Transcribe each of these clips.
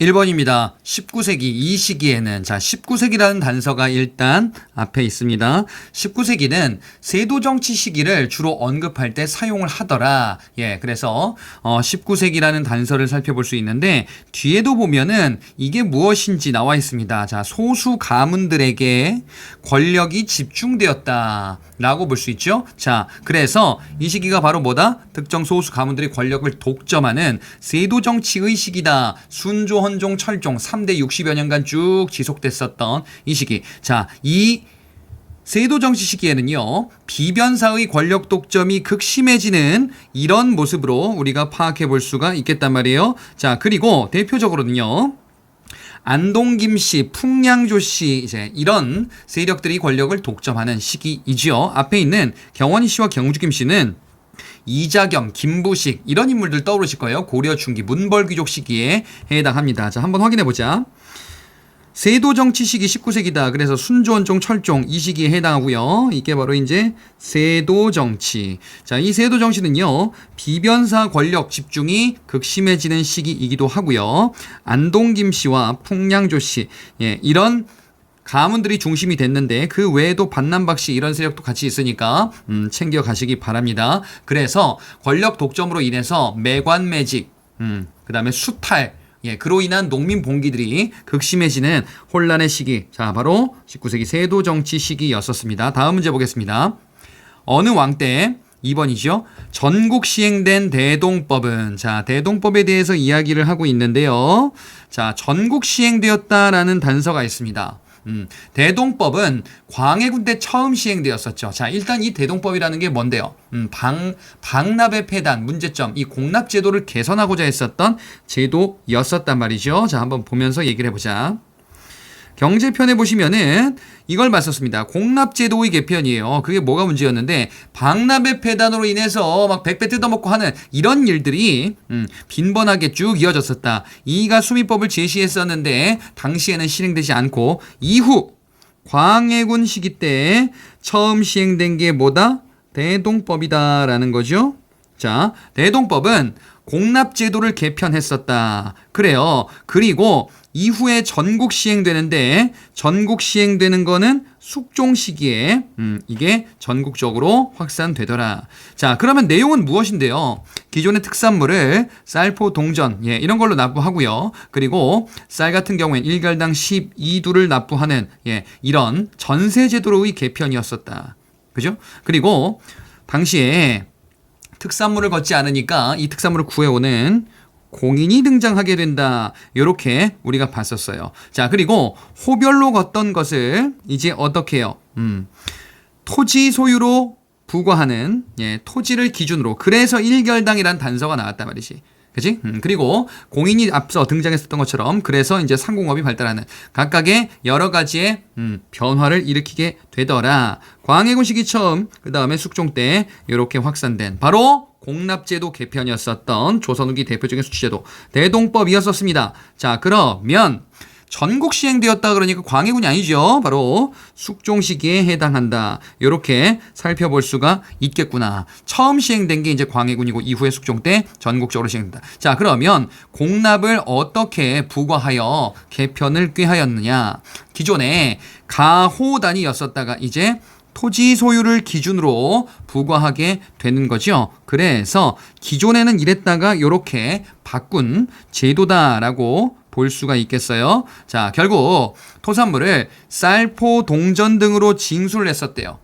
1번입니다. 19세기 이 시기에는 19세기라는 단서가 일단 앞에 있습니다. 19세기는 세도정치 시기를 주로 언급할 때 사용을 하더라. 그래서 19세기라는 단서를 살펴볼 수 있는데 뒤에도 보면은 이게 무엇인지 나와 있습니다. 소수 가문들에게 권력이 집중되었다 라고 볼 수 있죠. 그래서 이 시기가 바로 뭐다? 특정 소수 가문들의 권력을 독점하는 세도정치의 시기다. 순조, 헌종, 철종 3대 60여 년간 쭉 지속됐었던 이 시기. 이 세도정치 시기에는요, 비변사의 권력 독점이 극심해지는 이런 모습으로 우리가 파악해 볼 수가 있겠단 말이에요. 그리고 대표적으로는요, 안동 김씨, 풍량조 씨 이런 세력들이 권력을 독점하는 시기이지요. 앞에 있는 경원희 씨와 경주 김씨는 이자겸, 김부식 이런 인물들 떠오르실 거예요. 고려 중기 문벌귀족 시기에 해당합니다. 한번 확인해 보자. 세도정치 시기 19세기다. 그래서 순조, 헌종, 철종 이 시기에 해당하고요. 이게 바로 이제 세도정치. 이 세도정치는요, 비변사 권력 집중이 극심해지는 시기이기도 하고요. 안동 김씨와 풍량조 씨, 이런 가문들이 중심이 됐는데 그 외에도 반남박씨 이런 세력도 같이 있으니까 챙겨 가시기 바랍니다. 그래서 권력 독점으로 인해서 매관매직, 그 다음에 수탈, 그로 인한 농민 봉기들이 극심해지는 혼란의 시기. 바로 19세기 세도정치 시기였었습니다. 다음 문제 보겠습니다. 어느 왕 때 2번이죠. 전국 시행된 대동법은 대동법에 대해서 이야기를 하고 있는데요. 전국 시행되었다라는 단서가 있습니다. 대동법은 광해군 때 처음 시행되었었죠. 일단 이 대동법이라는 게 뭔데요? 방납의 폐단, 문제점, 이 공납제도를 개선하고자 했었던 제도였었단 말이죠. 한번 보면서 얘기를 해보자. 경제편에 보시면은 이걸 봤었습니다. 공납제도의 개편이에요. 그게 뭐가 문제였는데 방납의 폐단으로 인해서 막 백배 뜯어먹고 하는 이런 일들이 빈번하게 쭉 이어졌었다. 이가 수미법을 제시했었는데 당시에는 실행되지 않고 이후 광해군 시기 때 처음 시행된 게 뭐다? 대동법이다라는 거죠. 대동법은 공납제도를 개편했었다. 그래요. 그리고 이후에 전국 시행되는데 전국 시행되는 거는 숙종 시기에 이게 전국적으로 확산되더라. 그러면 내용은 무엇인데요? 기존의 특산물을 쌀포 동전 이런 걸로 납부하고요. 그리고 쌀 같은 경우엔 1결당 12두를 납부하는 이런 전세제도로의 개편이었었다. 그죠? 그리고 당시에 특산물을 걷지 않으니까 이 특산물을 구해오는 공인이 등장하게 된다. 이렇게 우리가 봤었어요. 그리고 호별로 걷던 것을 이제 어떻게 해요? 토지 소유로 부과하는 토지를 기준으로. 그래서 1결당이라는 단서가 나왔단 말이지. 그치? 그리고 공인이 앞서 등장했었던 것처럼 그래서 이제 상공업이 발달하는 각각의 여러 가지의 변화를 일으키게 되더라. 광해군 시기 처음, 그 다음에 숙종 때 이렇게 확산된 바로 공납제도 개편이었었던 조선 후기 대표적인 수치제도 대동법이었었습니다. 그러면 전국 시행되었다 그러니까 광해군이 아니죠. 바로 숙종 시기에 해당한다. 이렇게 살펴볼 수가 있겠구나. 처음 시행된 게 이제 광해군이고 이후에 숙종 때 전국적으로 시행된다. 그러면 공납을 어떻게 부과하여 개편을 꾀하였느냐. 기존에 가호단위였었다가 이제 토지 소유를 기준으로 부과하게 되는 거죠. 그래서 기존에는 이랬다가 이렇게 바꾼 제도다라고 볼 수가 있겠어요. 결국 토산물을 쌀포, 동전 등으로 징수를 했었대요.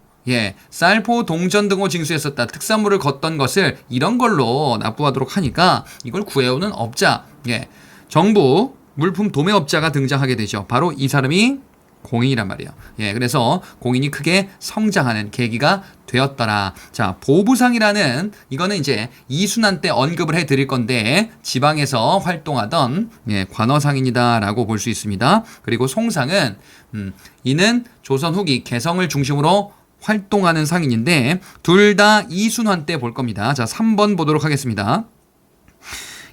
쌀포, 동전 등으로 징수했었다. 특산물을 걷던 것을 이런 걸로 납부하도록 하니까 이걸 구해오는 업자, 정부 물품 도매업자가 등장하게 되죠. 바로 이 사람이 공인이란 말이에요. 그래서 공인이 크게 성장하는 계기가 되었더라. 보부상이라는 이거는 이제 이순환 때 언급을 해드릴 건데 지방에서 활동하던 관어상인이다라고 볼 수 있습니다. 그리고 송상은 이는 조선 후기 개성을 중심으로 활동하는 상인인데 둘 다 이순환 때 볼 겁니다. 3번 보도록 하겠습니다.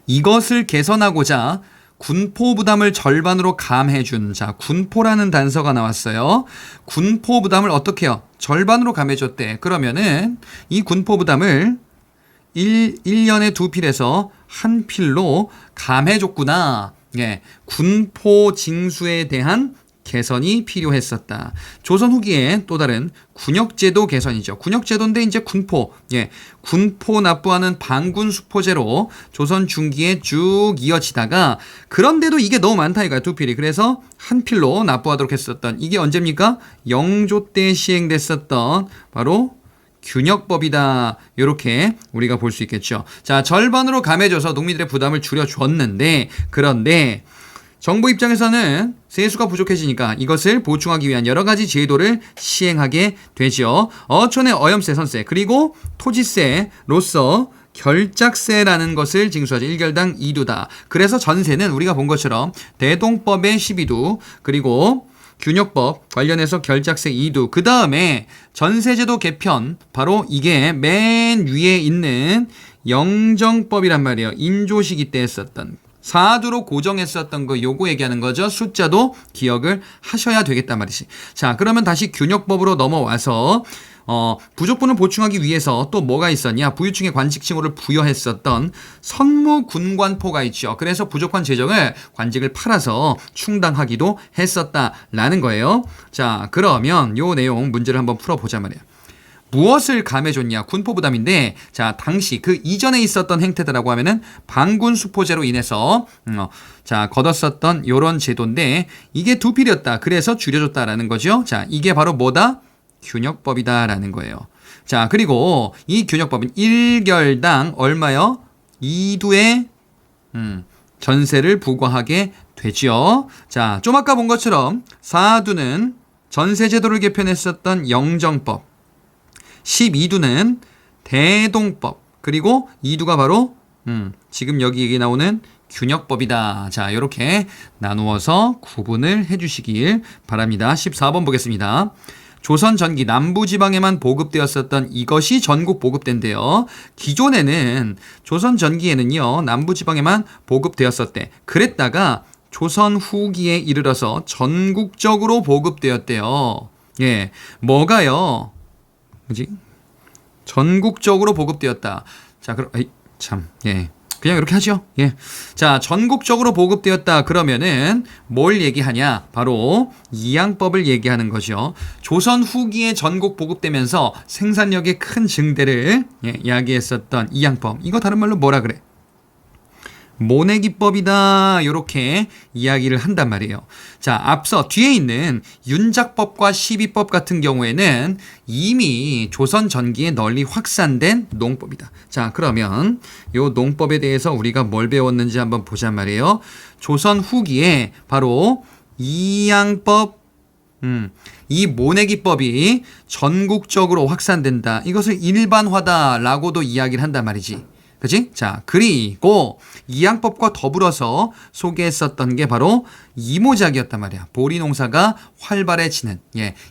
이것을 개선하고자 군포 부담을 절반으로 감해준. 군포라는 단서가 나왔어요. 군포 부담을 어떻게 해요? 절반으로 감해줬대. 그러면은 이 군포 부담을 1년에 2필에서 한 필로 감해줬구나. 예, 군포 징수에 대한 개선이 필요했었다. 조선 후기에 또 다른 군역제도 개선이죠. 군역제도인데 이제 군포, 예, 군포 납부하는 반군 수포제로 조선 중기에 쭉 이어지다가 그런데도 이게 너무 많다 이거야 두 필이. 그래서 한 필로 납부하도록 했었던 이게 언제입니까? 영조 때 시행됐었던 바로 균역법이다. 이렇게 우리가 볼 수 있겠죠. 자, 절반으로 감해줘서 농민들의 부담을 줄여줬는데 그런데 정부 입장에서는 세수가 부족해지니까 이것을 보충하기 위한 여러 가지 제도를 시행하게 되죠. 어촌의 어염세, 선세, 그리고 토지세로서 결작세라는 것을 징수하죠. 1결당 2두다. 그래서 전세는 우리가 본 것처럼 대동법의 12두, 그리고 균역법 관련해서 결작세 2두, 그 다음에 전세제도 개편, 바로 이게 맨 위에 있는 영정법이란 말이에요. 인조시기 때 했었던 4두로 고정했었던 거 요거 얘기하는 거죠. 숫자도 기억을 하셔야 되겠단 말이지. 자, 그러면 다시 균역법으로 넘어와서 부족분을 보충하기 위해서 또 뭐가 있었냐? 부유층의 관직칭호를 부여했었던 선무군관포가 있죠. 그래서 부족한 재정을 관직을 팔아서 충당하기도 했었다라는 거예요. 자, 그러면 요 내용 문제를 한번 풀어보자 말이에요. 무엇을 감해줬냐? 군포부담인데, 자, 당시 그 이전에 있었던 행태들라고 하면은 반군 수포제로 인해서 자, 걷었었던 요런 제도인데 이게 두 필이었다. 그래서 줄여줬다라는 거죠. 자, 이게 바로 뭐다? 균역법이다라는 거예요. 자, 그리고 이 균역법은 1결당 얼마요? 2두의 전세를 부과하게 되죠. 자, 좀 아까 본 것처럼 4두는 전세제도를 개편했었던 영정법, 12두는 대동법, 그리고 2두가 바로 지금 여기 얘기 나오는 균역법이다. 자, 이렇게 나누어서 구분을 해주시길 바랍니다. 14번 보겠습니다. 조선 전기 남부지방에만 보급되었었던 이것이 전국 보급된대요. 기존에는 조선 전기에는요 남부지방에만 보급되었었대. 그랬다가 조선 후기에 이르러서 전국적으로 보급되었대요. 예, 뭐가요? 그지? 전국적으로 보급되었다. 자, 그럼 예. 그냥 이렇게 하죠. 예. 자, 전국적으로 보급되었다. 그러면은 뭘 얘기하냐? 바로 이양법을 얘기하는 거죠. 조선 후기에 전국 보급되면서 생산력의 큰 증대를 이야기했었던 이양법. 이거 다른 말로 뭐라 그래? 모내기법이다. 이렇게 이야기를 한단 말이에요. 자, 앞서 뒤에 있는 윤작법과 시비법 같은 경우에는 이미 조선 전기에 널리 확산된 농법이다. 자, 그러면 이 농법에 대해서 우리가 뭘 배웠는지 한번 보자 말이에요. 조선 후기에 바로 이양법, 이 모내기법이 전국적으로 확산된다. 이것을 일반화다라고도 이야기를 한단 말이지. 그치? 자, 그리고 이양법과 더불어서 소개했었던 게 바로 이모작이었단 말이야. 보리농사가 활발해지는,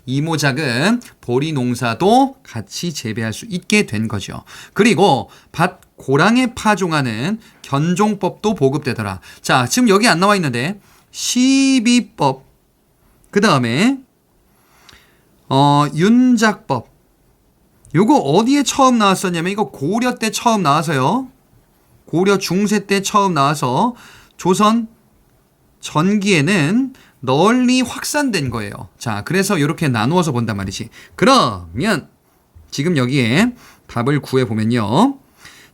이모작은 보리농사도 같이 재배할 수 있게 된 거죠. 그리고 밭 고랑에 파종하는 견종법도 보급되더라. 자, 지금 여기 안 나와 있는데 시비법, 그 다음에 윤작법, 요거 어디에 처음 나왔었냐면 이거 고려 때 처음 나와서요. 고려 중세 때 처음 나와서 조선 전기에는 널리 확산된 거예요. 자, 그래서 이렇게 나누어서 본단 말이지. 그러면 지금 여기에 답을 구해보면요.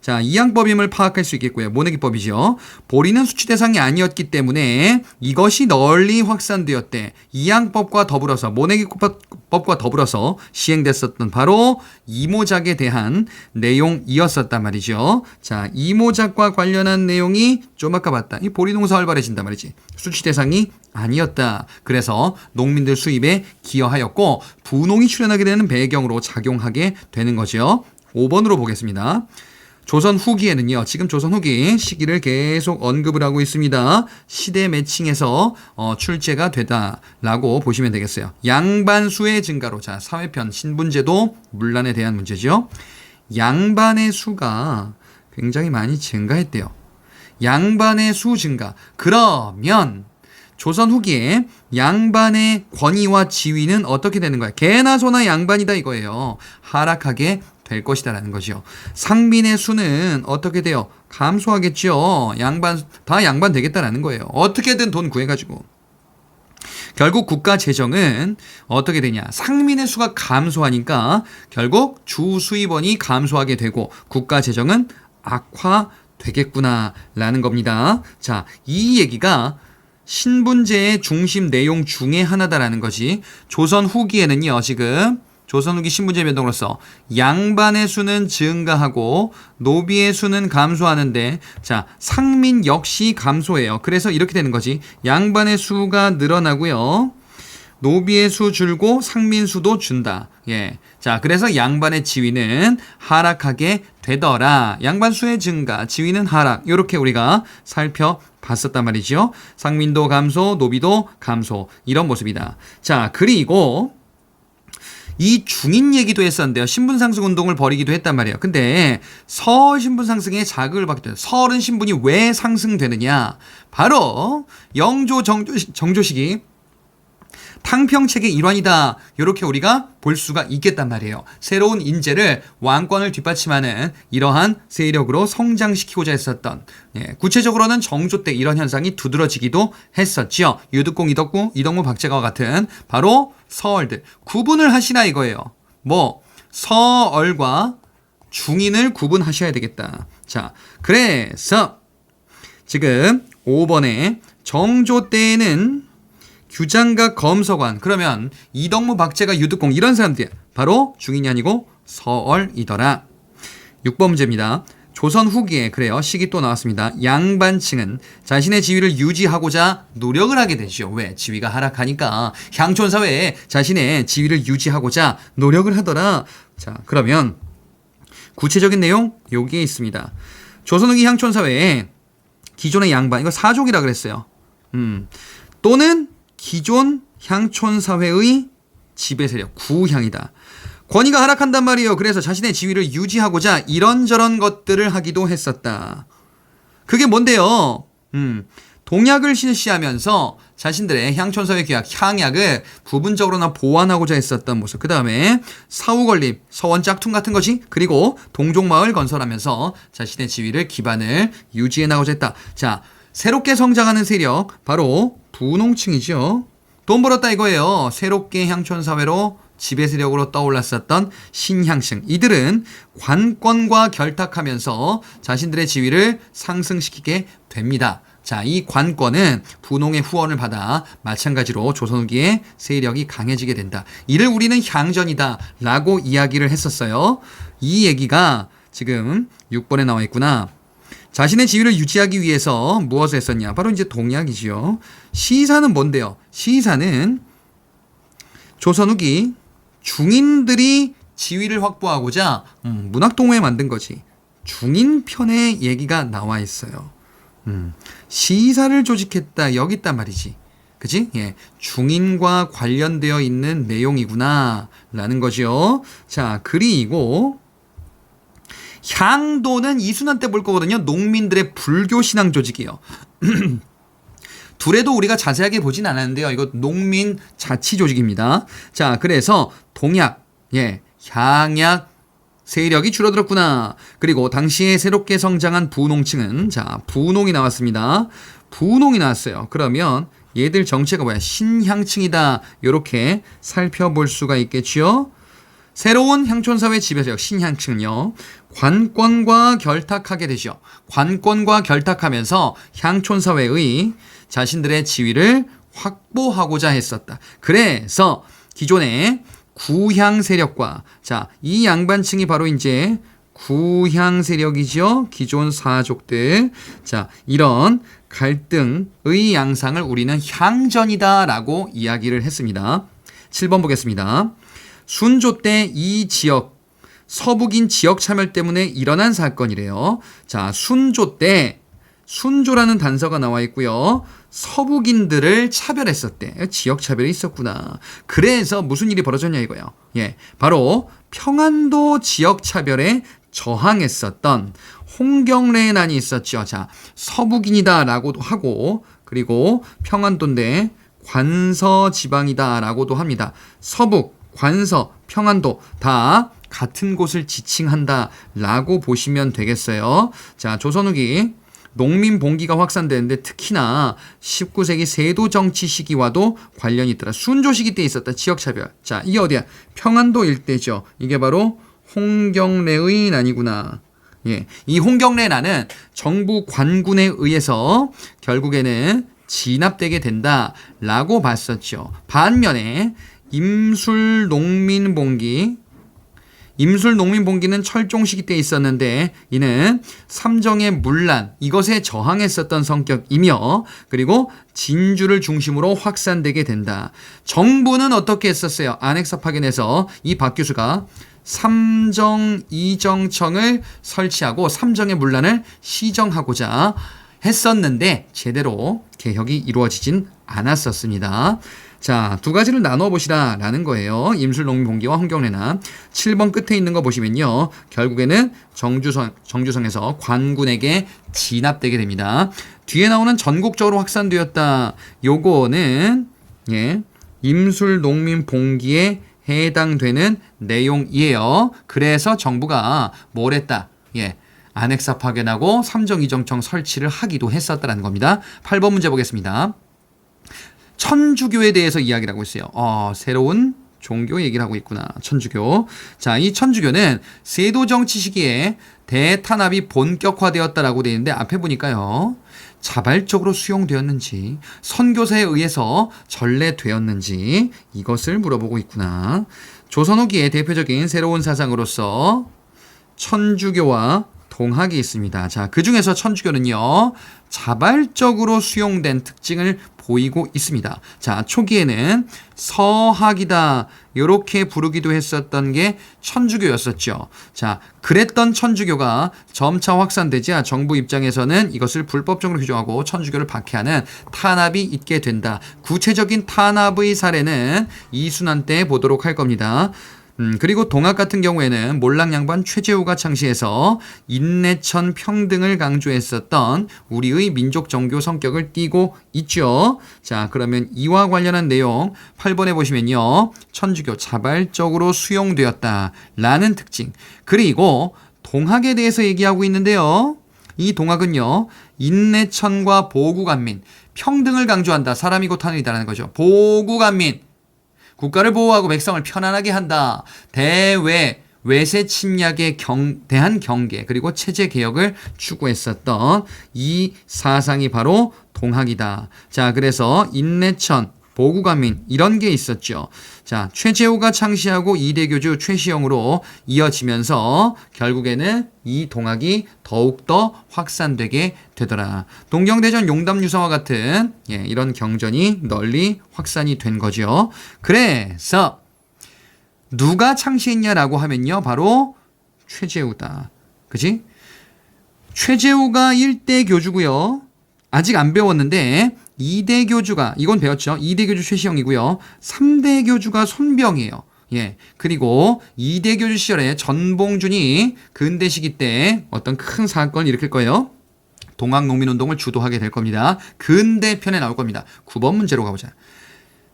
자, 이양법임을 파악할 수 있겠고요. 모내기법이죠. 보리는 수치 대상이 아니었기 때문에 이것이 널리 확산되었대. 이양법과 더불어서, 모내기법과 더불어서 시행됐었던 바로 이모작에 대한 내용이었었단 말이죠. 자, 이모작과 관련한 내용이 좀 아까 봤다. 이 보리농사 활발해진단 말이지. 수치 대상이 아니었다. 그래서 농민들 수입에 기여하였고 분홍이 출현하게 되는 배경으로 작용하게 되는 거죠. 5번으로 보겠습니다. 조선 후기에는요. 지금 조선 후기 시기를 계속 언급을 하고 있습니다. 시대 매칭에서 출제가 되다라고 보시면 되겠어요. 양반수의 증가로, 자, 사회편 신분제도 문란에 대한 문제죠. 양반의 수가 굉장히 많이 증가했대요. 양반의 수 증가. 그러면 조선 후기에 양반의 권위와 지위는 어떻게 되는 거야? 개나 소나 양반이다 이거예요. 하락하게 될 것이다라는 거죠. 상민의 수는 어떻게 돼요? 감소하겠죠. 다 양반 되겠다라는 거예요. 어떻게든 돈 구해가지고. 결국 국가 재정은 어떻게 되냐? 상민의 수가 감소하니까 결국 주 수입원이 감소하게 되고 국가 재정은 악화되겠구나라는 겁니다. 자, 이 얘기가 신분제의 중심 내용 중에 하나다라는 것이 조선 후기에는요, 지금 조선 후기 신분제 변동으로서 양반의 수는 증가하고 노비의 수는 감소하는데, 자, 상민 역시 감소해요. 그래서 이렇게 되는 거지. 양반의 수가 늘어나고요. 노비의 수 줄고 상민 수도 준다. 예. 자, 그래서 양반의 지위는 하락하게 되더라. 양반 수의 증가, 지위는 하락. 이렇게 우리가 살펴봤었단 말이죠. 상민도 감소, 노비도 감소. 이런 모습이다. 자, 그리고 이 중인 얘기도 했었는데요. 신분상승 운동을 벌이기도 했단 말이에요. 근데 서울 신분상승에 자극을 받게 돼요. 서울은 신분이 왜 상승되느냐? 바로 영조 정조식이 탕평책의 일환이다. 이렇게 우리가 볼 수가 있겠단 말이에요. 새로운 인재를 왕권을 뒷받침하는 이러한 세력으로 성장시키고자 했었던, 구체적으로는 정조 때 이런 현상이 두드러지기도 했었죠. 유득공, 이덕무, 박재가와 같은 바로 서얼들. 구분을 하시나 이거예요. 서얼과 중인을 구분하셔야 되겠다. 자, 그래서 지금 5번에 정조 때에는 규장각 검서관, 그러면 이덕무, 박재가, 유득공 이런 사람들 바로 중인이 아니고 서얼이더라. 6번 문제입니다. 조선 후기에 그래요. 시기 또 나왔습니다. 양반층은 자신의 지위를 유지하고자 노력을 하게 되죠. 왜? 지위가 하락하니까 향촌 사회에 자신의 지위를 유지하고자 노력을 하더라. 자, 그러면 구체적인 내용 여기에 있습니다. 조선 후기 향촌 사회에 기존의 양반, 이거 사족이라 그랬어요. 또는 기존 향촌 사회의 지배 세력, 구향이다. 권위가 하락한단 말이에요. 그래서 자신의 지위를 유지하고자 이런저런 것들을 하기도 했었다. 그게 뭔데요? 동약을 실시하면서 자신들의 향촌 사회 규약, 향약을 부분적으로나 보완하고자 했었던 모습. 그 다음에 사후 건립, 서원 짝퉁 같은 것이, 그리고 동족마을 건설하면서 자신의 지위를 기반을 유지해 나가고자 했다. 자, 새롭게 성장하는 세력, 바로 분홍층이죠. 돈 벌었다 이거예요. 새롭게 향촌 사회로 지배 세력으로 떠올랐었던 신향층. 이들은 관권과 결탁하면서 자신들의 지위를 상승시키게 됩니다. 자, 이 관권은 분홍의 후원을 받아 마찬가지로 조선 후기에 세력이 강해지게 된다. 이를 우리는 향전이다 라고 이야기를 했었어요. 이 얘기가 지금 6번에 나와 있구나. 자신의 지위를 유지하기 위해서 무엇을 했었냐? 바로 이제 동약이지요. 시사는 뭔데요? 시사는 조선 후기 중인들이 지위를 확보하고자 문학동호회 만든 거지. 중인편의 얘기가 나와 있어요. 시사를 조직했다 여기 있단 말이지. 그치? 예. 중인과 관련되어 있는 내용이구나 라는 거죠. 자, 그리고 향도는 이순환 때 볼 거거든요. 농민들의 불교 신앙 조직이에요. 둘에도 우리가 자세하게 보진 않았는데요. 이거 농민 자치 조직입니다. 자, 그래서 동약, 향약 세력이 줄어들었구나. 그리고 당시에 새롭게 성장한 분홍층은, 자, 분홍이 나왔습니다. 분홍이 나왔어요. 그러면 얘들 정체가 뭐야? 신향층이다. 이렇게 살펴볼 수가 있겠죠. 새로운 향촌사회 지배세력 신향층은요, 관권과 결탁하게 되죠. 관권과 결탁하면서 향촌사회의 자신들의 지위를 확보하고자 했었다. 그래서 기존의 구향 세력과, 자, 이 양반층이 바로 이제 구향 세력이죠. 기존 사족들. 자, 이런 갈등의 양상을 우리는 향전이다라고 이야기를 했습니다. 7번 보겠습니다. 순조 때 이 지역, 서북인 지역 차멸 때문에 일어난 사건이래요. 자, 순조 때, 순조라는 단서가 나와 있고요. 서북인들을 차별했었대. 지역 차별이 있었구나. 그래서 무슨 일이 벌어졌냐 이거예요. 바로 평안도 지역 차별에 저항했었던 홍경래의 난이 있었죠. 자, 서북인이다라고도 하고, 그리고 평안도인데 관서 지방이다라고도 합니다. 서북, 관서, 평안도 다 같은 곳을 지칭한다 라고 보시면 되겠어요. 자, 조선 후기 농민 봉기가 확산되는데 특히나 19세기 세도 정치 시기와도 관련이 있더라. 순조 시기 때 있었다. 지역차별. 자, 이게 어디야? 평안도 일대죠. 이게 바로 홍경래의 난이구나. 예, 이 홍경래 난은 정부 관군에 의해서 결국에는 진압되게 된다라고 봤었죠. 반면에 임술 농민 봉기는 철종 시기 때 있었는데 이는 삼정의 문란 이것에 저항했었던 성격이며 그리고 진주를 중심으로 확산되게 된다. 정부는 어떻게 했었어요? 안핵사 파견에서 이 박 교수가 삼정이정청을 설치하고 삼정의 문란을 시정하고자 했었는데 제대로 개혁이 이루어지진 않았었습니다. 자, 두 가지를 나눠 보시라 라는 거예요. 임술농민봉기와 홍경래난. 7번 끝에 있는 거 보시면요. 결국에는 정주성에서 관군에게 진압되게 됩니다. 뒤에 나오는 전국적으로 확산되었다. 요거는 임술농민봉기에 해당되는 내용이에요. 그래서 정부가 뭘 했다? 안핵사 파견하고 삼정이정청 설치를 하기도 했었다는 겁니다. 8번 문제 보겠습니다. 천주교에 대해서 이야기를 하고 있어요. 새로운 종교 얘기를 하고 있구나. 천주교. 자, 이 천주교는 세도 정치 시기에 대탄압이 본격화되었다라고 되어 있는데 앞에 보니까요. 자발적으로 수용되었는지 선교사에 의해서 전래되었는지 이것을 물어보고 있구나. 조선 후기의 대표적인 새로운 사상으로서 천주교와 동학이 있습니다. 자, 그 중에서 천주교는요, 자발적으로 수용된 특징을 보이고 있습니다. 자, 초기에는 서학이다 이렇게 부르기도 했었던 게 천주교였었죠. 자, 그랬던 천주교가 점차 확산되자 정부 입장에서는 이것을 불법적으로 규정하고 천주교를 박해하는 탄압이 있게 된다. 구체적인 탄압의 사례는 이순환 때 보도록 할 겁니다. 그리고 동학 같은 경우에는 몰락양반 최재우가 창시해서 인내천 평등을 강조했었던 우리의 민족 정교 성격을 띠고 있죠. 자, 그러면 이와 관련한 내용 8번에 보시면요. 천주교 자발적으로 수용되었다라는 특징. 그리고 동학에 대해서 얘기하고 있는데요. 이 동학은요. 인내천과 보국안민, 평등을 강조한다. 사람이 곧 하늘이다라는 거죠. 보국안민. 국가를 보호하고 백성을 편안하게 한다. 외세 침략에 대한 경계 그리고 체제 개혁을 추구했었던 이 사상이 바로 동학이다. 자, 그래서 인내천, 보국안민 이런 게 있었죠. 자, 최재우가 창시하고 이대교주 최시영으로 이어지면서 결국에는 이 동학이 더욱더 확산되게 되더라. 동경대전 용담유사와 같은 이런 경전이 널리 확산이 된 거죠. 그래서 누가 창시했냐라고 하면요. 바로 최재우다. 그지? 최재우가 1대 교주고요. 아직 안 배웠는데 2대 교주가 이건 배웠죠. 2대 교주 최시영이고요. 3대 교주가 손병이에요. 그리고 2대 교주 시절에 전봉준이 근대 시기 때 어떤 큰 사건을 일으킬 거예요. 동학농민운동을 주도하게 될 겁니다. 근대 편에 나올 겁니다. 9번 문제로 가보자.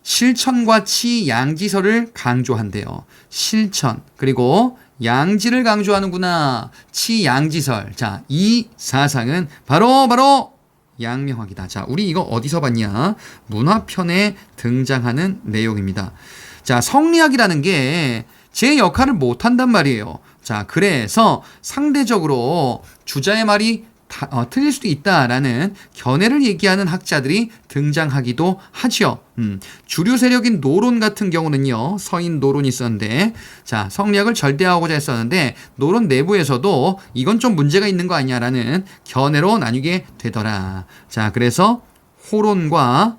실천과 치양지설을 강조한대요. 실천 그리고 양지를 강조하는구나. 치양지설. 자, 이 사상은 바로 양명학이다. 자, 우리 이거 어디서 봤냐? 문화편에 등장하는 내용입니다. 자, 성리학이라는 게 제 역할을 못한단 말이에요. 자, 그래서 상대적으로 주자의 말이 틀릴 수도 있다라는 견해를 얘기하는 학자들이 등장하기도 하죠. 주류 세력인 노론 같은 경우는요. 서인 노론이 있었는데 자, 성리학을 절대화하고자 했었는데 노론 내부에서도 이건 좀 문제가 있는 거 아니냐라는 견해로 나뉘게 되더라. 자, 그래서 호론과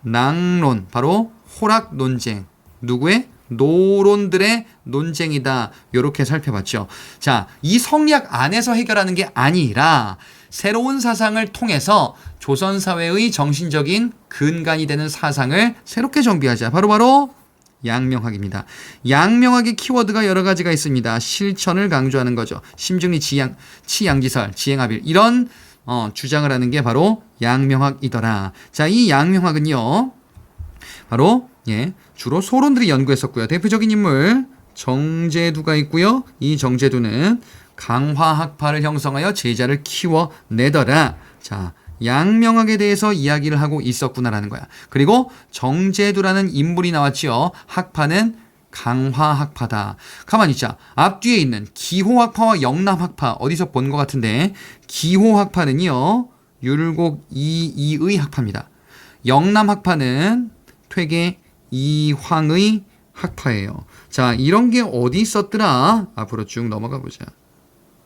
낭론 바로 호락 논쟁 누구의? 노론들의 논쟁이다. 이렇게 살펴봤죠. 자, 이 성리학 안에서 해결하는 게 아니라 새로운 사상을 통해서 조선사회의 정신적인 근간이 되는 사상을 새롭게 정비하자. 바로 양명학입니다. 양명학의 키워드가 여러 가지가 있습니다. 실천을 강조하는 거죠. 심증리, 치양지설, 지행합일 이런 주장을 하는 게 바로 양명학이더라. 자, 이 양명학은요. 바로 주로 소론들이 연구했었고요. 대표적인 인물 정제두가 있고요. 이 정제두는 강화학파를 형성하여 제자를 키워내더라. 자, 양명학에 대해서 이야기를 하고 있었구나라는 거야. 그리고 정제두라는 인물이 나왔지요. 학파는 강화학파다. 가만히 있자. 앞뒤에 있는 기호학파와 영남학파 어디서 본 것 같은데 기호학파는요. 율곡 이이의 학파입니다. 영남학파는 퇴계 이황의 학파예요. 자, 이런 게 어디 있었더라? 앞으로 쭉 넘어가 보자.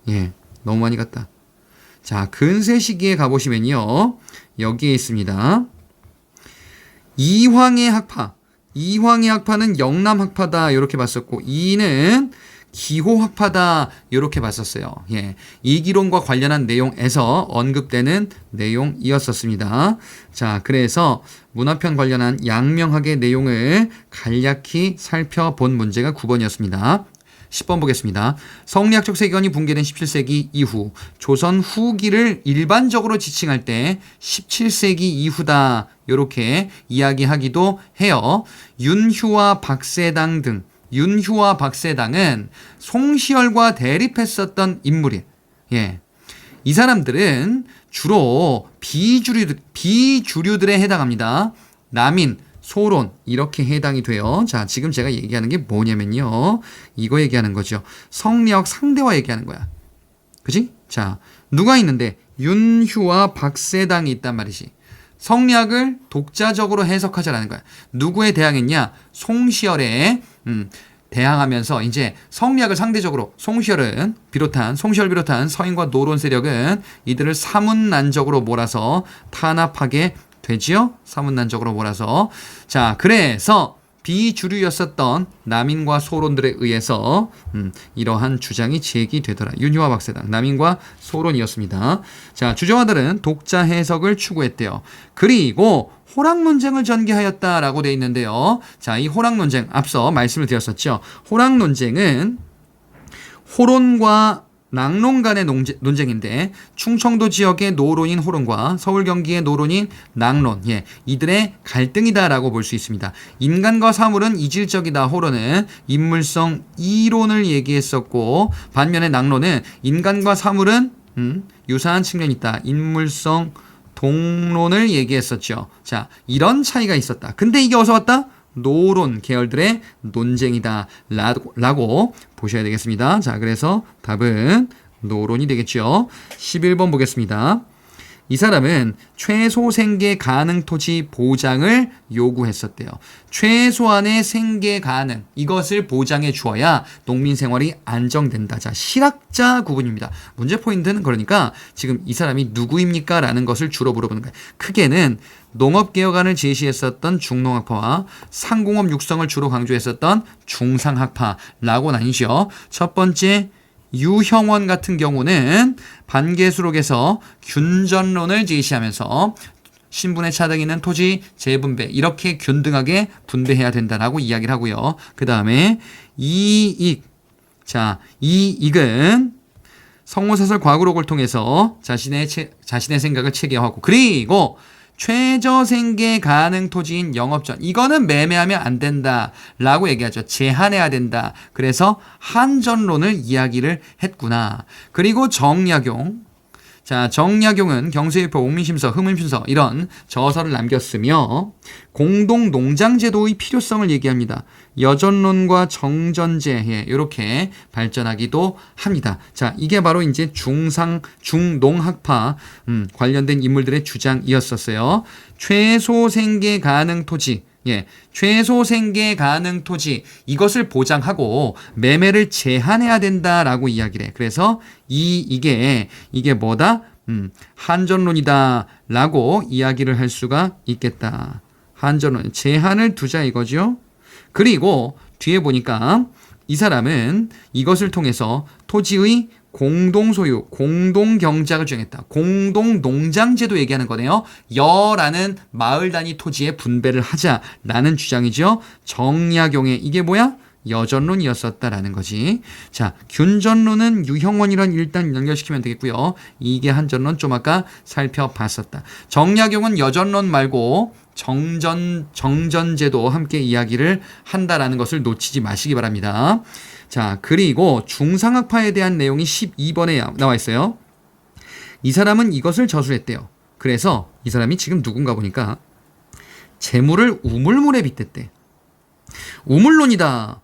예, 너무 많이 갔다. 자, 근세 시기에 가보시면요. 여기에 있습니다. 이황의 학파. 이황의 학파는 영남학파다. 이렇게 봤었고, 이는 기호학파다. 이렇게 봤었어요. 예, 이기론과 관련한 내용에서 언급되는 내용이었었습니다. 자, 그래서 문화편 관련한 양명학의 내용을 간략히 살펴본 문제가 9번이었습니다. 10번 보겠습니다. 성리학적 세계관이 붕괴된 17세기 이후 조선 후기를 일반적으로 지칭할 때 17세기 이후다 이렇게 이야기하기도 해요. 윤휴와 박세당 등 윤휴와 박세당은 송시열과 대립했었던 인물이에요. 예. 이 사람들은 주로 비주류들에 해당합니다. 남인, 소론 이렇게 해당이 돼요. 자, 지금 제가 얘기하는 게 뭐냐면요. 이거 얘기하는 거죠. 성리학 상대화 얘기하는 거야. 그지? 자, 누가 있는데 윤휴와 박세당이 있단 말이지. 성리학을 독자적으로 해석하자라는 거야. 누구에 대항했냐? 송시열에 대항하면서 이제 성리학을 상대적으로 송시열 비롯한 서인과 노론 세력은 이들을 사문난적으로 몰아서 탄압하게 되지요? 사문난적으로 몰아서. 자, 그래서 비주류였었던 남인과 소론들에 의해서 이러한 주장이 제기되더라. 윤휴와 박세당, 남인과 소론이었습니다. 자, 주저화들은 독자 해석을 추구했대요. 그리고 호락 논쟁을 전개하였다라고 되어 있는데요. 자, 이 호락 논쟁 앞서 말씀을 드렸었죠. 호락 논쟁은 호론과 낭론 간의 논쟁인데 충청도 지역의 노론인 호론과 서울 경기의 노론인 낭론, 예, 이들의 갈등이다라고 볼 수 있습니다. 인간과 사물은 이질적이다. 호론은 인물성 이론을 얘기했었고 반면에 낭론은 인간과 사물은 유사한 측면이 있다. 인물성 동론을 얘기했었죠. 자, 이런 차이가 있었다. 근데 이게 어디서 왔다? 노론 계열들의 논쟁이다 라고 보셔야 되겠습니다. 자, 그래서 답은 노론이 되겠죠. 11번 보겠습니다. 이 사람은 최소 생계 가능 토지 보장을 요구했었대요. 최소한의 생계 가능, 이것을 보장해 주어야 농민 생활이 안정된다. 자, 실학자 구분입니다. 문제 포인트는 그러니까 지금 이 사람이 누구입니까? 라는 것을 주로 물어보는 거예요. 크게는 농업개혁안을 제시했었던 중농학파와 상공업 육성을 주로 강조했었던 중상학파라고 나뉘죠. 첫 번째 유형원 같은 경우는 반개수록에서 균전론을 제시하면서 신분의 차등이 있는 토지 재분배 이렇게 균등하게 분배해야 된다라고 이야기를 하고요. 그 다음에 이익. 자, 이익은 성모사설 과구록을 통해서 자신의 생각을 체계화하고 그리고 최저 생계 가능 토지인 영업전 이거는 매매하면 안 된다라고 얘기하죠. 제한해야 된다. 그래서 한전론을 이야기를 했구나. 그리고 정약용. 자, 정약용은 경세유표, 옥민심서, 흠음심서 이런 저서를 남겼으며 공동농장제도의 필요성을 얘기합니다. 여전론과 정전제 이렇게 발전하기도 합니다. 자, 이게 바로 이제 중농학파 관련된 인물들의 주장이었었어요. 최소 생계 가능 토지, 최소 생계 가능 토지 이것을 보장하고 매매를 제한해야 된다라고 이야기를 해. 그래서 이게 뭐다? 한전론이다라고 이야기를 할 수가 있겠다. 한전론 제한을 두자 이거죠. 그리고 뒤에 보니까 이 사람은 이것을 통해서 토지의 공동소유, 공동경작을 주장했다. 공동농장제도 얘기하는 거네요. 여라는 마을 단위 토지의 분배를 하자라는 주장이죠. 정약용의 이게 뭐야? 여전론이었었다라는 거지. 자, 균전론은 유형원이랑 일단 연결시키면 되겠고요. 이게 한전론 좀 아까 살펴봤었다. 정약용은 여전론 말고 정전제도 함께 이야기를 한다라는 것을 놓치지 마시기 바랍니다. 자, 그리고 중상학파에 대한 내용이 12번에 나와 있어요. 이 사람은 이것을 저술했대요. 그래서 이 사람이 지금 누군가 보니까 재물을 우물물에 빗댔대. 우물론이다.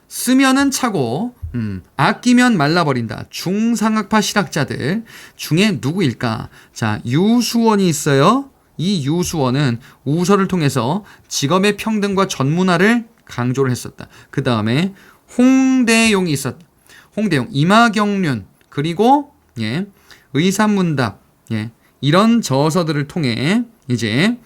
쓰면은 차고 아끼면 말라버린다. 중상학파 실학자들 중에 누구일까? 자, 유수원이 있어요. 이 유수원은 우서를 통해서 직업의 평등과 전문화를 강조를 했었다. 그 다음에 홍대용이 있었다. 홍대용, 이마경륜, 그리고 의산문답, 이런 저서들을 통해 이제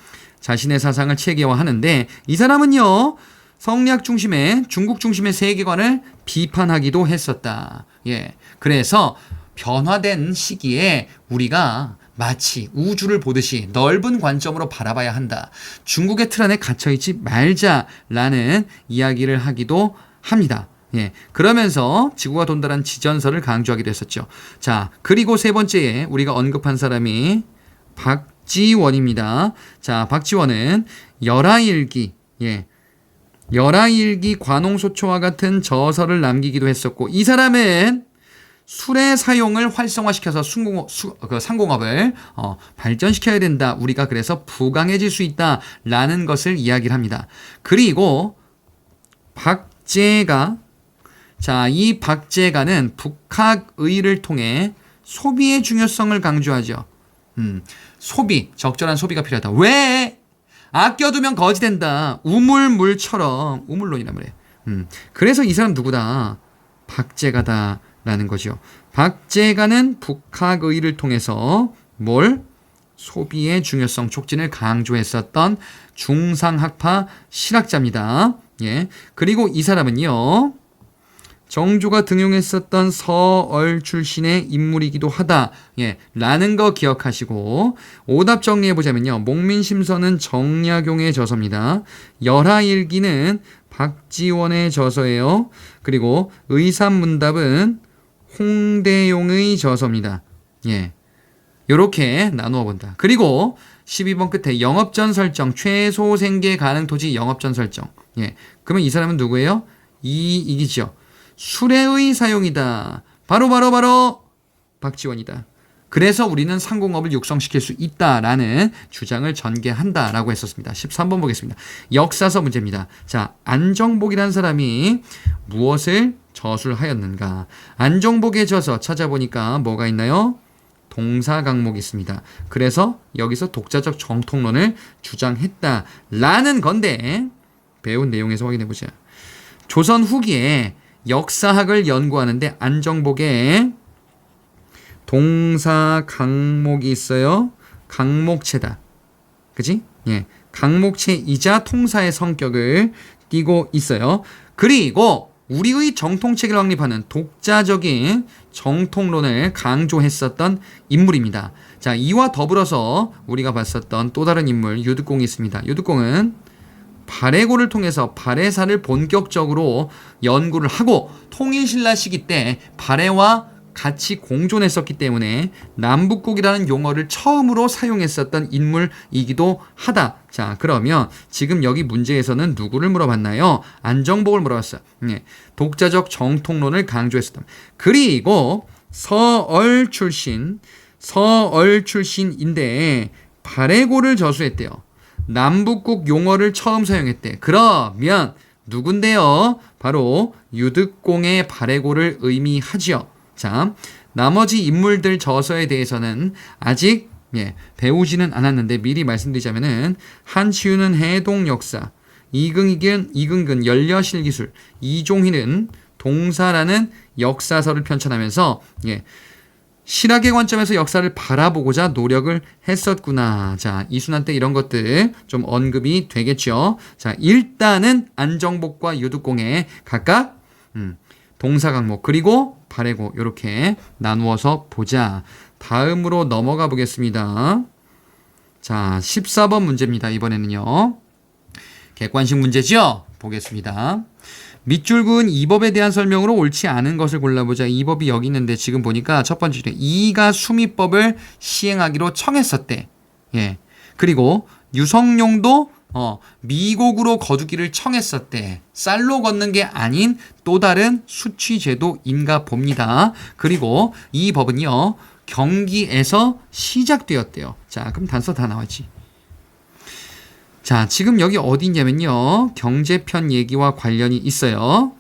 자신의 사상을 체계화하는데, 이 사람은요 성리학 중심의 중국 중심의 세계관을 비판하기도 했었다. 그래서 변화된 시기에 우리가 마치 우주를 보듯이 넓은 관점으로 바라봐야 한다. 중국의 틀 안에 갇혀있지 말자라는 이야기를 하기도 합니다. 그러면서 지구가 돈다라는 지전설을 강조하기도 했었죠. 자, 그리고 세 번째에 우리가 언급한 사람이 박지원입니다. 자, 박지원은 열하일기, 열하일기, 관홍소초와 같은 저서를 남기기도 했었고, 이 사람은 술의 사용을 활성화시켜서 상공업을 발전시켜야 된다. 우리가 그래서 부강해질 수 있다라는 것을 이야기를 합니다. 그리고 박제가, 자, 이 박제가는 북학의를 통해 소비의 중요성을 강조하죠. 소비, 적절한 소비가 필요하다. 왜? 아껴두면 거지 된다. 우물물처럼, 우물론이란 말이에요. 그래서 이 사람 누구다? 박제가다라는 거죠. 박제가는 북학의를 통해서 뭘? 소비의 중요성 촉진을 강조했었던 중상학파 실학자입니다. 그리고 이 사람은요, 정조가 등용했었던 서얼 출신의 인물이기도 하다. 라는 거 기억하시고, 오답 정리해보자면요. 목민심서는 정약용의 저서입니다. 열하일기는 박지원의 저서예요. 그리고 의산문답은 홍대용의 저서입니다. 요렇게 나누어 본다. 그리고 12번 끝에 영업전 설정, 최소 생계 가능 토지 영업전 설정. 그러면 이 사람은 누구예요? 이기죠. 수레의 사용이다. 바로 박지원이다. 그래서 우리는 상공업을 육성시킬 수 있다라는 주장을 전개한다라고 했었습니다. 13번 보겠습니다. 역사서 문제입니다. 자, 안정복이라는 사람이 무엇을 저술하였는가? 안정복의 저서 찾아보니까 뭐가 있나요? 동사강목이 있습니다. 그래서 여기서 독자적 정통론을 주장했다라는 건데, 배운 내용에서 확인해보자. 조선 후기에 역사학을 연구하는데 안정복에 동사 강목이 있어요. 강목체다. 그치? 강목체이자 통사의 성격을 띠고 있어요. 그리고 우리의 정통체계를 확립하는 독자적인 정통론을 강조했었던 인물입니다. 자, 이와 더불어서 우리가 봤었던 또 다른 인물 유득공이 있습니다. 유득공은 발해고를 통해서 발해사를 본격적으로 연구를 하고 통일신라 시기 때 발해와 같이 공존했었기 때문에 남북국이라는 용어를 처음으로 사용했었던 인물이기도 하다. 자, 그러면 지금 여기 문제에서는 누구를 물어봤나요? 안정복을 물어봤어요. 독자적 정통론을 강조했었다. 그리고 서얼 출신인데 발해고를 저수했대요. 남북국 용어를 처음 사용했대. 그러면 누군데요? 바로 유득공의 발해고를 의미하지요. 자, 나머지 인물들 저서에 대해서는 아직 배우지는 않았는데 미리 말씀드리자면은 한치유는 해동역사, 이근근 연려실기술, 이종희는 동사라는 역사서를 편찬하면서 실학의 관점에서 역사를 바라보고자 노력을 했었구나. 자, 이순환 때 이런 것들 좀 언급이 되겠죠. 자, 일단은 안정복과 유득공의 각각 동사 강목 그리고 발해고 이렇게 나누어서 보자. 다음으로 넘어가 보겠습니다. 자, 14번 문제입니다. 이번에는요. 객관식 문제죠? 보겠습니다. 밑줄 그은 이 법에 대한 설명으로 옳지 않은 것을 골라보자. 이 법이 여기 있는데 지금 보니까 첫 번째 줄에 이가 수미법을 시행하기로 청했었대. 그리고 유성룡도 미곡으로 거두기를 청했었대. 쌀로 걷는 게 아닌 또 다른 수취제도인가 봅니다. 그리고 이 법은요, 경기에서 시작되었대요. 자, 그럼 단서 다 나왔지. 자, 지금 여기 어디 있냐면요, 경제편 얘기와 관련이 있어요.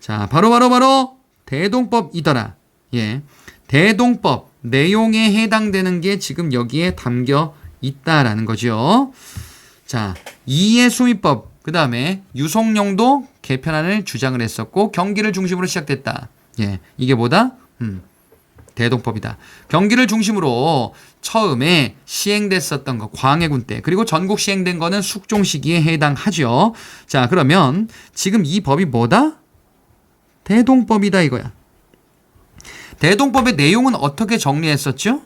자, 바로 대동법이더라. 예, 대동법 내용에 해당되는 게 지금 여기에 담겨 있다라는 거죠. 자, 이해수미법, 그 다음에 유성룡도 개편안을 주장을 했었고 경기를 중심으로 시작됐다. 예, 이게 뭐다? 대동법이다. 경기를 중심으로 처음에 시행됐었던 거 광해군 때, 그리고 전국 시행된 거는 숙종 시기에 해당하죠. 자, 그러면 지금 이 법이 뭐다? 대동법이다 이거야. 대동법의 내용은 어떻게 정리했었죠?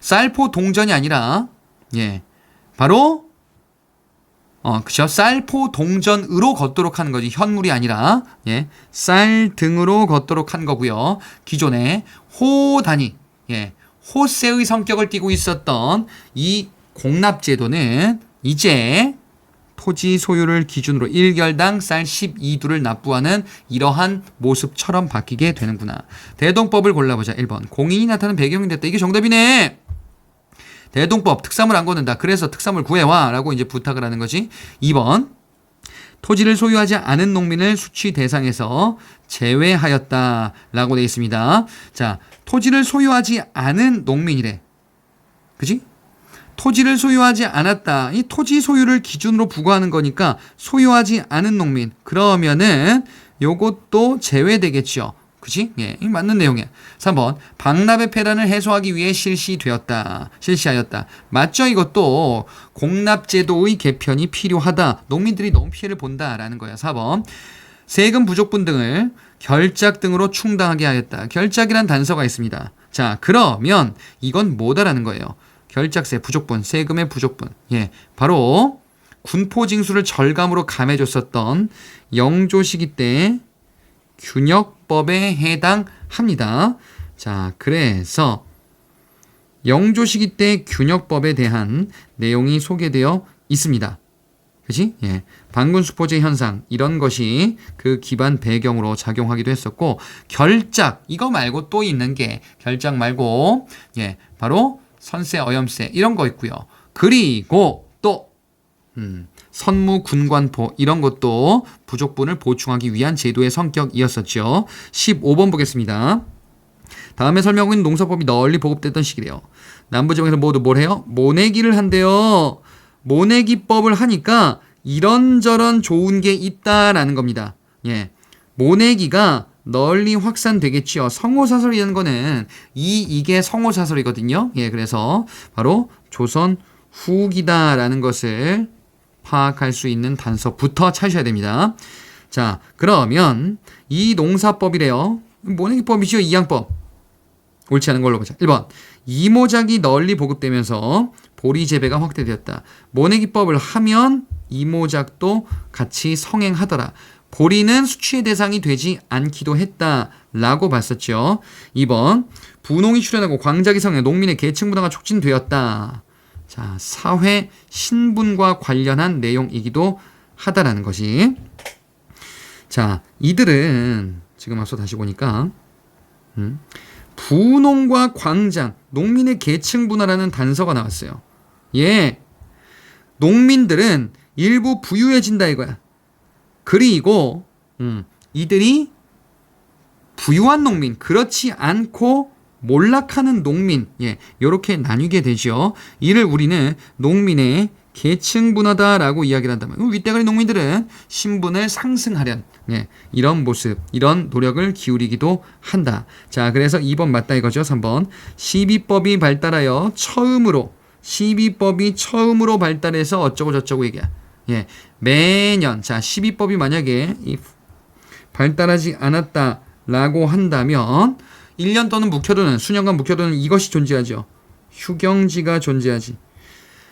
쌀포 동전이 아니라, 예, 바로 그죠? 쌀포 동전으로 걷도록 하는 거지. 현물이 아니라, 예, 쌀 등으로 걷도록 한 거고요. 기존에 호단위, 예, 호세의 성격을 띠고 있었던 이 공납제도는 이제 토지 소유를 기준으로 1결당 쌀 12두를 납부하는 이러한 모습처럼 바뀌게 되는구나. 대동법을 골라보자. 1번. 공인이 나타나는 배경이 됐다. 이게 정답이네. 대동법, 특사물 안 걷는다. 그래서 특사물 구해와 라고 이제 부탁을 하는 거지. 2번. 토지를 소유하지 않은 농민을 수취 대상에서 제외하였다 라고 되어 있습니다. 자, 토지를 소유하지 않은 농민이래. 그지? 토지를 소유하지 않았다. 이 토지 소유를 기준으로 부과하는 거니까 소유하지 않은 농민. 그러면은 요것도 제외되겠죠. 그치? 예, 맞는 내용이야. 3번. 박납의 폐단을 해소하기 위해 실시하였다. 맞죠? 이것도 공납제도의 개편이 필요하다. 농민들이 너무 피해를 본다라는 거야. 4번. 세금 부족분 등을 결작 등으로 충당하게 하였다. 결작이란 단서가 있습니다. 자, 그러면 이건 뭐다라는 거예요? 결작세, 부족분, 세금의 부족분. 예, 바로 군포징수를 절감으로 감해줬었던 영조 시기 때 균역법에 해당합니다. 자, 그래서 영조 시기 때 균역법에 대한 내용이 소개되어 있습니다. 그치? 예. 반군수포제 현상, 이런 것이 그 기반 배경으로 작용하기도 했었고, 결작, 이거 말고 또 있는 게, 결작 말고, 예, 바로 선세, 어염세, 이런 거 있고요. 그리고 또, 선무, 군관포, 이런 것도 부족분을 보충하기 위한 제도의 성격이었었죠. 15번 보겠습니다. 다음에 설명하고 있는 농사법이 널리 보급됐던 시기래요. 남부지방에서 모두 뭘 해요? 모내기를 한대요. 모내기법을 하니까 이런저런 좋은 게 있다라는 겁니다. 예, 모내기가 널리 확산되겠지요. 성호사설이라는 거는 이게 성호사설이거든요. 예, 그래서 바로 조선 후기다라는 것을 파악할 수 있는 단서부터 찾으셔야 됩니다. 자, 그러면 이 농사법이래요. 모내기법이죠. 이양법. 옳지 않은 걸로 보자. 1번. 이모작이 널리 보급되면서 보리 재배가 확대되었다. 모내기법을 하면 이모작도 같이 성행하더라. 보리는 수취의 대상이 되지 않기도 했다라고 봤었죠. 2번. 분홍이 출현하고 광작이 성행, 농민의 계층 문화가 촉진되었다. 자, 사회 신분과 관련한 내용이기도 하다라는 것이. 자, 이들은 지금 앞서 다시 보니까 분홍과 광장, 농민의 계층 분화라는 단서가 나왔어요. 예, 농민들은 일부 부유해진다 이거야. 그리고 이들이 부유한 농민, 그렇지 않고 몰락하는 농민, 예, 이렇게 나뉘게 되죠. 이를 우리는 농민의 계층 분화다라고 이야기를 한다면, 윗대가리 농민들은 신분을 상승하려는, 예, 이런 모습, 이런 노력을 기울이기도 한다. 자, 그래서 2번 맞다 이거죠. 3번. 시비법이 발달하여 시비법이 처음으로 발달해서 어쩌고 저쩌고 얘기야. 예, 매년, 자, 시비법이 만약에 발달하지 않았다라고 한다면 1년 또는 묵혀두는, 수년간 묵혀두는 이것이 존재하죠. 휴경지가 존재하지.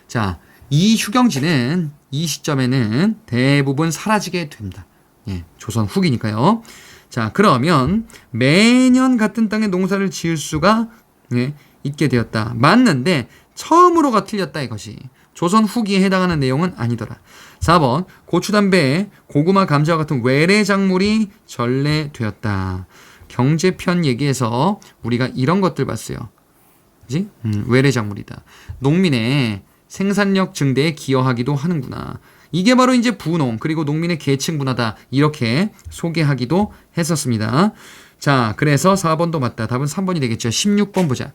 자, 이 휴경지는 이 시점에는 대부분 사라지게 됩니다. 예, 조선 후기니까요. 자, 그러면 매년 같은 땅에 농사를 지을 수가, 예, 있게 되었다. 맞는데 처음으로가 틀렸다 이것이. 조선 후기에 해당하는 내용은 아니더라. 4번 고추, 담배, 고구마, 감자와 같은 외래 작물이 전래되었다. 경제편 얘기에서 우리가 이런 것들 봤어요. 그지? 외래 작물이다. 농민의 생산력 증대에 기여하기도 하는구나. 이게 바로 이제 부농 그리고 농민의 계층 분화다. 이렇게 소개하기도 했었습니다. 자, 그래서 4번도 맞다. 답은 3번이 되겠죠. 16번 보자.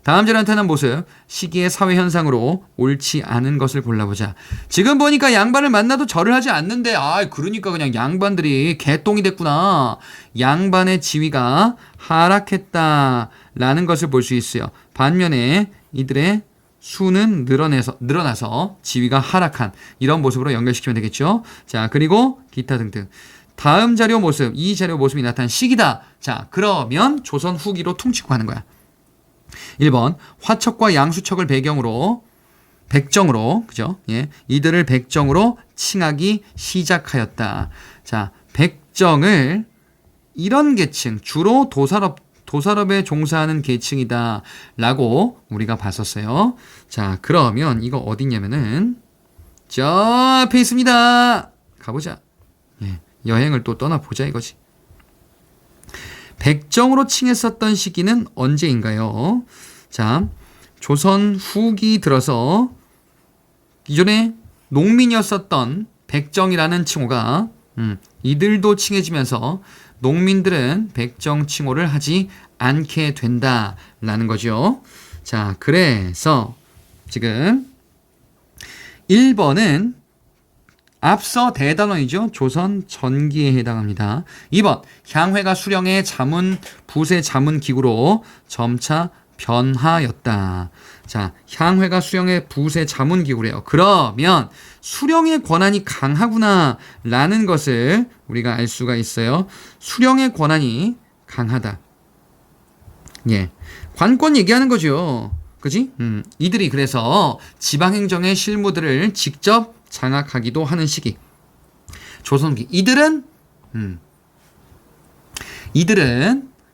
다음 절 나타난 모습, 시기의 사회 현상으로 옳지 않은 것을 골라보자. 지금 보니까 양반을 만나도 절을 하지 않는데, 그러니까 그냥 양반들이 개똥이 됐구나. 양반의 지위가 하락했다라는 것을 볼 수 있어요. 반면에 이들의 수는 늘어나서 지위가 하락한 이런 모습으로 연결시키면 되겠죠. 자, 그리고 기타 등등. 다음 자료 모습, 이 자료 모습이 나타난 시기다. 자, 그러면 조선 후기로 퉁치고 가는 거야. 1번 화척과 양수척을 백정으로 그죠? 예, 이들을 백정으로 칭하기 시작하였다. 자, 백정을 이런 계층, 주로 도살업에 종사하는 계층이다라고 우리가 봤었어요. 자, 그러면 이거 어디냐면은 저 앞에 있습니다. 가보자. 예, 여행을 또 떠나보자 이거지. 백정으로 칭했었던 시기는 언제인가요? 자, 조선 후기 들어서 기존에 농민이었었던 백정이라는 칭호가 이들도 칭해지면서 농민들은 백정 칭호를 하지 않게 된다라는 거죠. 자, 그래서 지금 1번은 앞서 대단원이죠. 조선 전기에 해당합니다. 2번 향회가 수령의 부세 자문 기구로 점차 변하였다. 자, 향회가 수령의 부세 자문 기구래요. 그러면 수령의 권한이 강하구나라는 것을 우리가 알 수가 있어요. 수령의 권한이 강하다. 예, 관권 얘기하는 거죠. 그지? 이들이 그래서 지방행정의 실무들을 직접 장악하기도 하는 시기. 조선기. 이들은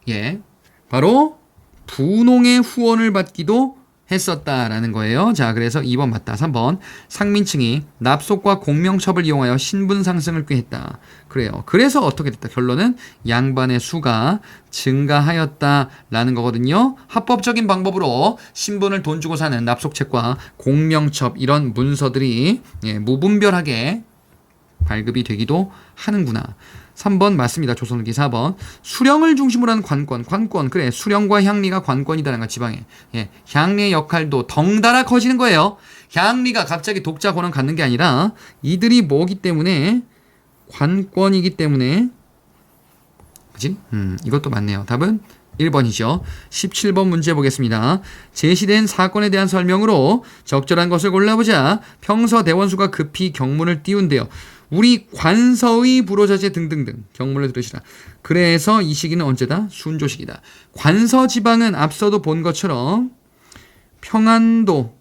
예, 바로 부농의 후원을 받기도 했었다라는 거예요. 자, 그래서 2번 맞다. 3번 상민층이 납속과 공명첩을 이용하여 신분 상승을 꾀했다. 그래요. 그래서 어떻게 됐다. 결론은 양반의 수가 증가하였다라는 거거든요. 합법적인 방법으로 신분을 돈 주고 사는 납속책과 공명첩 이런 문서들이 무분별하게 발급이 되기도 하는구나. 3번 맞습니다. 조선후기. 4번 수령을 중심으로 하는 관권. 그래, 수령과 향리가 관권이다라는 거. 지방에 향리의 역할도 덩달아 커지는 거예요. 향리가 갑자기 독자 권한 갖는 게 아니라 이들이 뭐기 때문에 관권이기 때문에 그치? 이것도 맞네요. 답은 1번이죠. 17번 문제 보겠습니다. 제시된 사건에 대한 설명으로 적절한 것을 골라보자. 평서 대원수가 급히 경문을 띄운대요. 우리 관서의 불호자재 등등등 경문을 들으시라. 그래서 이 시기는 언제다? 순조시기다. 관서 지방은 앞서도 본 것처럼 평안도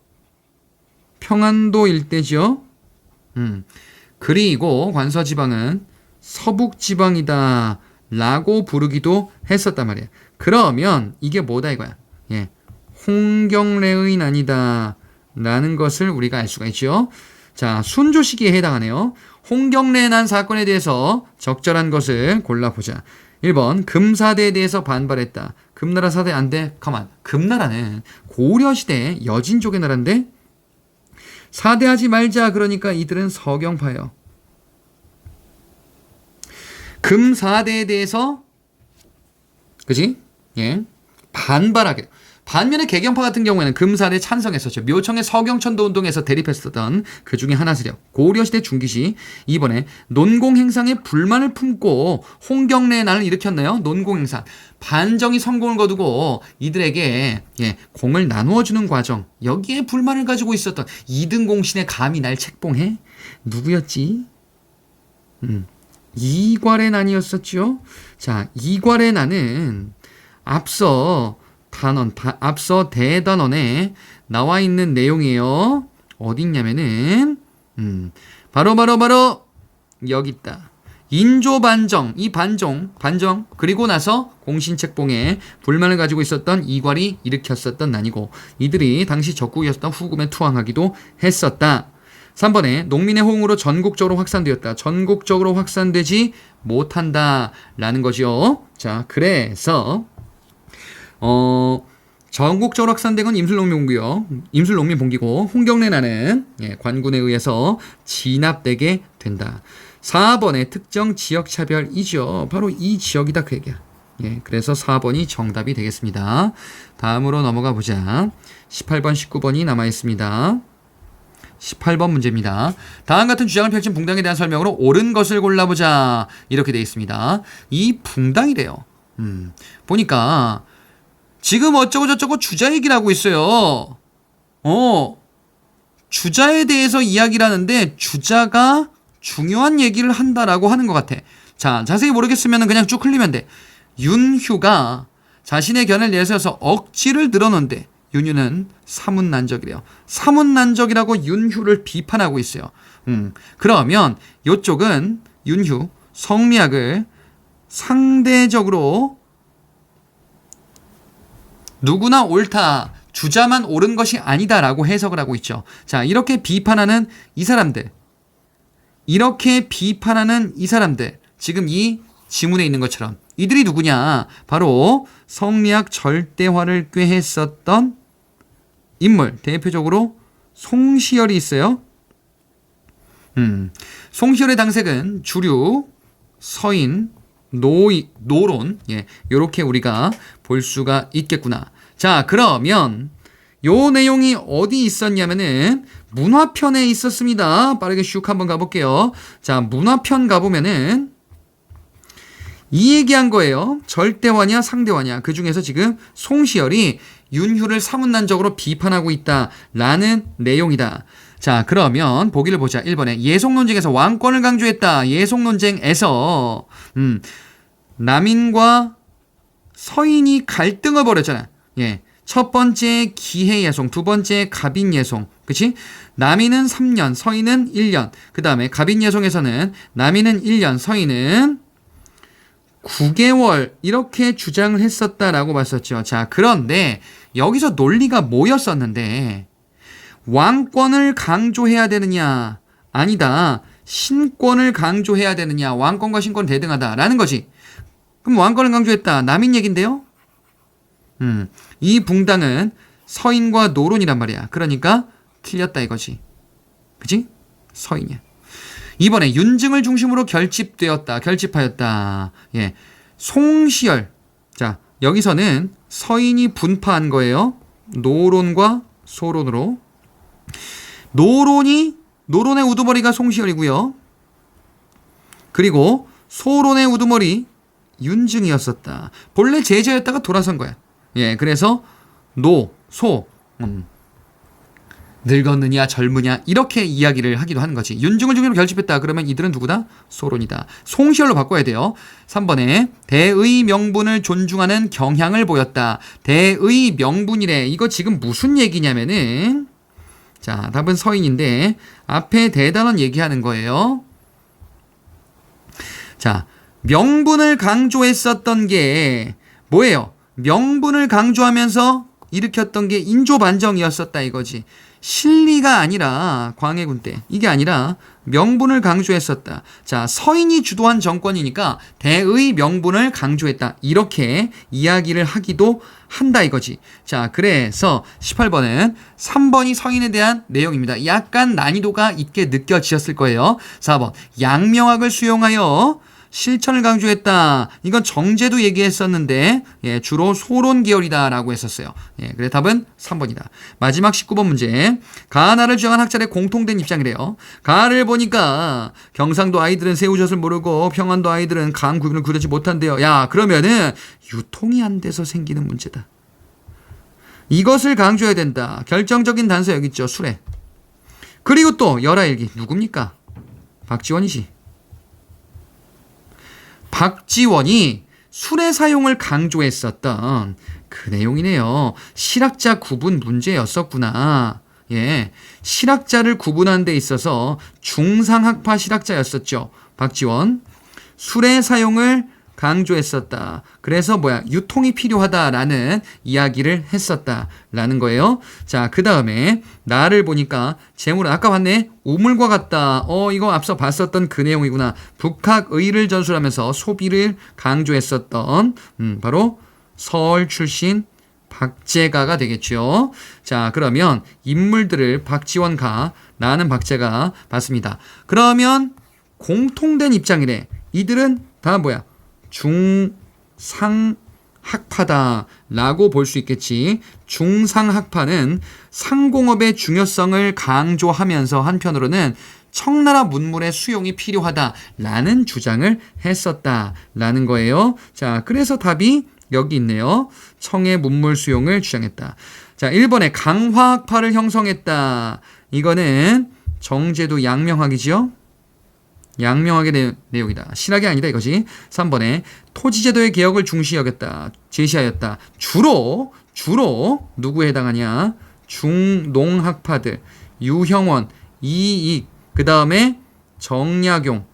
일대죠. 그리고 관서 지방은 서북 지방이다 라고 부르기도 했었단 말이야. 그러면 이게 뭐다 이거야? 예, 홍경래의 난이다 라는 것을 우리가 알 수가 있죠. 자, 순조 시기에 해당하네요. 홍경래의 난 사건에 대해서 적절한 것을 골라보자. 1번 금사대에 대해서 반발했다. 금나라 사대 안 돼? 가만. 금나라는 고려시대 여진족의 나라인데 사대하지 말자. 그러니까 이들은 서경파예요. 금사대에 대해서 그지? 예, 반발하게. 반면에 개경파 같은 경우에는 금사대에 찬성했었죠. 묘청의 서경천도 운동에서 대립했었던 그 중에 하나 세력. 고려시대 중기시 이번에 논공행상에 불만을 품고 홍경래의 난을 일으켰나요? 논공행상. 반정이 성공을 거두고 이들에게 공을 나누어주는 과정. 여기에 불만을 가지고 있었던 이등공신의 감히 날 책봉해? 누구였지? 이괄의 난이었었죠. 자, 이괄의 난은 앞서 대단원에 나와 있는 내용이에요. 어디 있냐면은 바로 여기 있다. 인조반정, 이 반정, 그리고 나서 공신책봉에 불만을 가지고 있었던 이괄이 일으켰었던 난이고 이들이 당시 적국이었던 후금에 투항하기도 했었다. 3번에 농민의 호응으로 전국적으로 확산되었다. 전국적으로 확산되지 못한다 라는 거죠. 자, 그래서 전국적으로 확산된 건 임술농민봉기고 홍경래나는 관군에 의해서 진압되게 된다. 4번의 특정 지역차별이죠. 바로 이 지역이다 그 얘기야. 그래서 4번이 정답이 되겠습니다. 다음으로 넘어가 보자. 18번, 19번이 남아있습니다. 18번 문제입니다. 다음 같은 주장을 펼친 붕당에 대한 설명으로 옳은 것을 골라보자. 이렇게 되어 있습니다. 이 붕당이래요. 보니까 지금 어쩌고저쩌고 주자 얘기를 하고 있어요. 주자에 대해서 이야기를 하는데 주자가 중요한 얘기를 한다라고 하는 것 같아. 자, 자세히 모르겠으면 그냥 쭉 흘리면 돼. 윤휴가 자신의 견해를 내세워서 억지를 늘어놓는데 윤휴는 사문난적이래요. 사문난적이라고 윤휴를 비판하고 있어요. 그러면 이쪽은 윤휴, 성리학을 상대적으로 누구나 옳다, 주자만 옳은 것이 아니다라고 해석을 하고 있죠. 자, 이렇게 비판하는 이 사람들, 지금 이 지문에 있는 것처럼 이들이 누구냐? 바로 성리학 절대화를 꾀했었던 인물, 대표적으로 송시열이 있어요. 송시열의 당색은 주류, 서인, 노론, 요렇게 우리가 볼 수가 있겠구나. 자, 그러면 요 내용이 어디 있었냐면은 문화편에 있었습니다. 빠르게 슉 한번 가볼게요. 자, 문화편 가보면은 이 얘기한 거예요. 절대화냐 상대화냐. 그 중에서 지금 송시열이 윤휴를 사문난적으로 비판하고 있다라는 내용이다. 자, 그러면 보기를 보자. 1번에 예속논쟁에서 왕권을 강조했다. 예속논쟁에서 남인과 서인이 갈등을 벌였잖아. 첫 번째 기해예송, 두 번째 갑인예송. 그치? 남인은 3년, 서인은 1년. 그 다음에 갑인예송에서는 남인은 1년, 서인은 9개월 이렇게 주장을 했었다라고 봤었죠. 자, 그런데 여기서 논리가 뭐였었는데 왕권을 강조해야 되느냐? 아니다. 신권을 강조해야 되느냐? 왕권과 신권은 대등하다라는 거지. 그럼 왕권을 강조했다. 남인 얘긴데요? 이 붕당은 서인과 노론이란 말이야. 그러니까 틀렸다 이거지. 그치? 서인이야. 이번에 윤증을 중심으로 결집하였다. 송시열. 자, 여기서는 서인이 분파한 거예요. 노론과 소론으로. 노론의 우두머리가 송시열이고요. 그리고 소론의 우두머리 윤증이었었다. 본래 제자였다가 돌아선 거야. 그래서 늙었느냐 젊으냐 이렇게 이야기를 하기도 하는 거지. 윤증을 중심으로 결집했다. 그러면 이들은 누구다? 소론이다. 송시열로 바꿔야 돼요. 3번에 대의 명분을 존중하는 경향을 보였다. 대의 명분이래. 이거 지금 무슨 얘기냐면은 자, 답은 서인인데 앞에 대단원 얘기하는 거예요. 자, 명분을 강조했었던 게 뭐예요? 명분을 강조하면서 일으켰던 게 인조반정이었었다 이거지. 실리가 아니라 광해군 때 이게 아니라 명분을 강조했었다. 자, 서인이 주도한 정권이니까 대의 명분을 강조했다. 이렇게 이야기를 하기도 한다 이거지. 자, 그래서 18번은 3번이 서인에 대한 내용입니다. 약간 난이도가 있게 느껴지셨을 거예요. 4번 양명학을 수용하여 실천을 강조했다. 이건 정제도 얘기했었는데 주로 소론 계열이다라고 했었어요. 그래서 답은 3번이다. 마지막 19번 문제. 가나를 주장한 학자들의 공통된 입장이래요. 가를 보니까 경상도 아이들은 새우젓을 모르고 평안도 아이들은 강 구분을 그리지 못한대요. 야, 그러면은 유통이 안 돼서 생기는 문제다. 이것을 강조해야 된다. 결정적인 단서 여기 있죠. 수레. 그리고 또 열하일기. 누굽니까? 박지원이지. 박지원이 술의 사용을 강조했었던 그 내용이네요. 실학자 구분 문제였었구나. 실학자를 구분하는 데 있어서 중상학파 실학자였었죠. 박지원. 술의 사용을 강조했었다. 그래서 뭐야? 유통이 필요하다라는 이야기를 했었다라는 거예요. 자, 그 다음에 나를 보니까 재물은 아까 봤네. 우물과 같다. 이거 앞서 봤었던 그 내용이구나. 북학의를 전술하면서 소비를 강조했었던 바로 서울 출신 박제가가 되겠죠. 자, 그러면 인물들을 박지원가, 나는 박제가 봤습니다. 그러면 공통된 입장이래. 이들은 다 뭐야? 중상학파다라고 볼 수 있겠지. 중상학파는 상공업의 중요성을 강조하면서 한편으로는 청나라 문물의 수용이 필요하다라는 주장을 했었다라는 거예요. 자, 그래서 답이 여기 있네요. 청의 문물 수용을 주장했다. 자, 1번에 강화학파를 형성했다. 이거는 정제도 양명학이지요. 양명학의 내용이다. 실학이 아니다 이거지. 3번에 토지제도의 개혁을 중시 여겼다. 제시하였다. 주로 누구에 해당하냐? 중농학파들, 유형원, 이익, 그 다음에 정약용,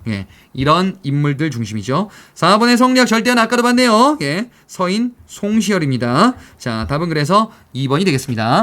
이런 인물들 중심이죠. 4번의 성리학 절대는 아까도 봤네요. 서인 송시열입니다. 자, 답은 그래서 2번이 되겠습니다.